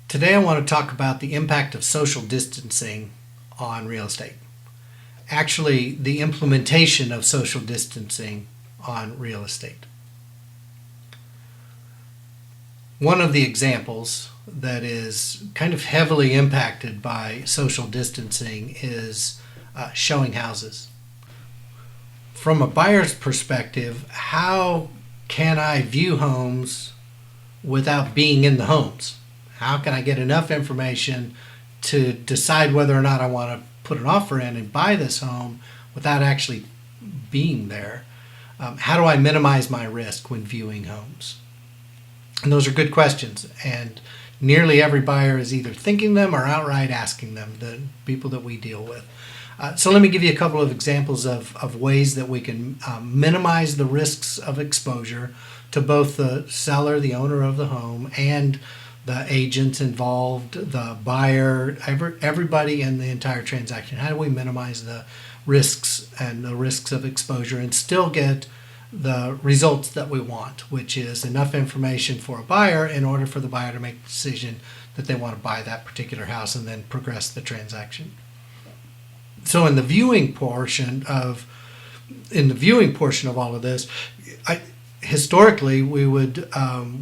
Today I want to talk about the impact of social distancing on real estate. Actually, the implementation of social distancing on real estate. One of the examples that is kind of heavily impacted by social distancing is showing houses. From a buyer's perspective, how can I view homes without being in the homes? How can I get enough information to decide whether or not I want to put an offer in and buy this home without actually being there? How do I minimize my risk when viewing homes? And those are good questions, and nearly every buyer is either thinking them or outright asking them, the people that we deal with. So let me give you a couple of examples of ways that we can minimize the risks of exposure to both the seller, the owner of the home, and the agents involved, the buyer, everybody in the entire transaction. How do we minimize the risks and the risks of exposure and still get the results that we want, which is enough information for a buyer in order for the buyer to make the decision that they want to buy that particular house and then progress the transaction. So in the viewing portion of all of this, historically we would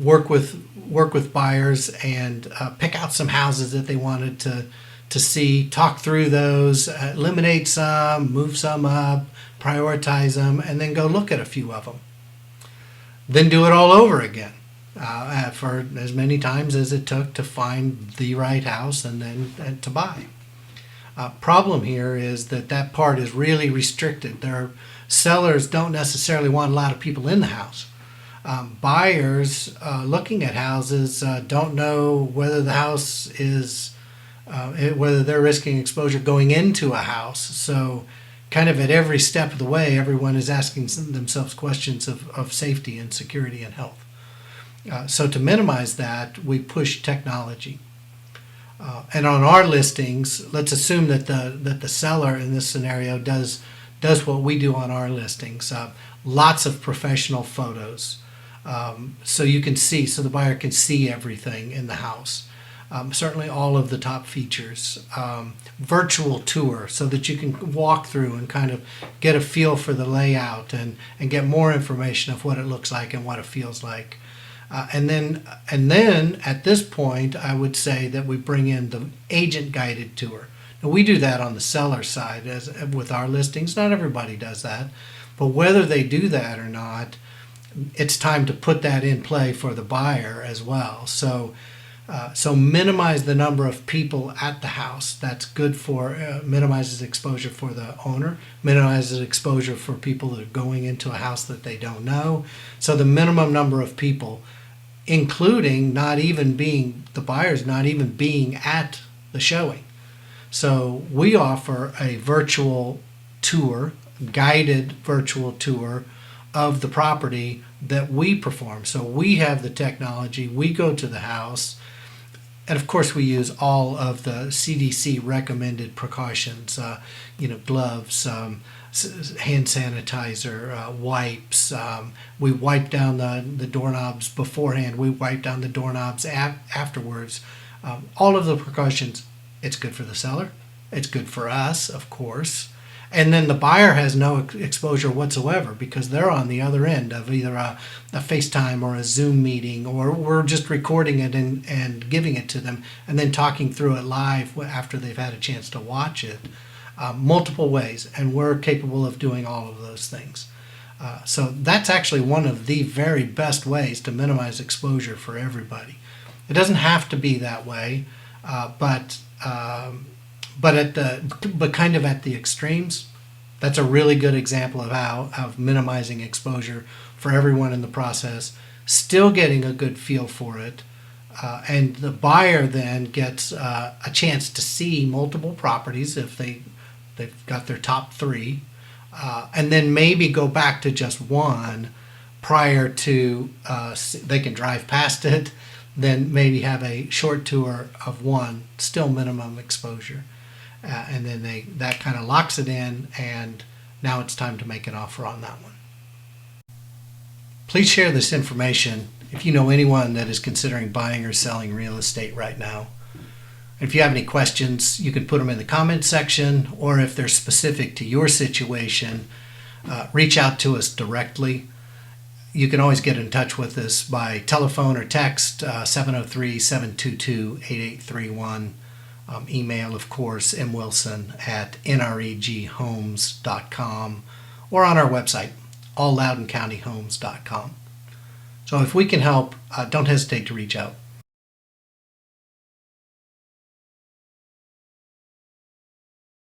work with buyers and pick out some houses that they wanted to see, talk through those, eliminate some, move some up, prioritize them, and then go look at a few of them. Then do it all over again for as many times as it took to find the right house and to buy. Problem here is that part is really restricted. Their sellers don't necessarily want a lot of people in the house. Buyers looking at houses don't know whether the house is whether they're risking exposure going into a house. So kind of at every step of the way, everyone is asking themselves questions of safety and security and health. So to minimize that, we push technology. And on our listings, let's assume that the seller in this scenario does what we do on our listings. Lots of professional photos, so you can see, so the buyer can see everything in the house. Certainly all of the top features. Virtual tour, so that you can walk through and kind of get a feel for the layout and get more information of what it looks like and what it feels like. And then at this point, I would say that we bring in the agent guided tour. Now we do that on the seller side with our listings. Not everybody does that, but whether they do that or not, it's time to put that in play for the buyer as well. So minimize the number of people at the house. That's good for minimizes exposure for the owner, minimizes exposure for people that are going into a house that they don't know. So the minimum number of people, including the buyers not even being at the showing. So we offer a virtual tour, guided virtual tour of the property that we perform. So we have the technology, we go to the house, and of course we use all of the CDC recommended precautions, gloves, hand sanitizer, wipes. We wipe down the doorknobs beforehand. We wipe down the doorknobs afterwards. All of the precautions. It's good for the seller. It's good for us, of course. And then the buyer has no exposure whatsoever because they're on the other end of either a FaceTime or a Zoom meeting, or we're just recording it and giving it to them and then talking through it live after they've had a chance to watch it. Multiple ways, and we're capable of doing all of those things. So that's actually one of the very best ways to minimize exposure for everybody. It doesn't have to be that way, but kind of at the extremes, that's a really good example of minimizing exposure for everyone in the process, still getting a good feel for it, and the buyer then gets a chance to see multiple properties if they've got their top three, and then maybe go back to just one prior to they can drive past it, then maybe have a short tour of one, still minimum exposure. And then that kind of locks it in, and now it's time to make an offer on that one. Please share this information if you know anyone that is considering buying or selling real estate right now. If you have any questions, you can put them in the comments section, or if they're specific to your situation, reach out to us directly. You can always get in touch with us by telephone or text, 703-722-8831. Email, of course, mwilson@nreghomes.com, or on our website, allloudouncountyhomes.com. So if we can help, don't hesitate to reach out.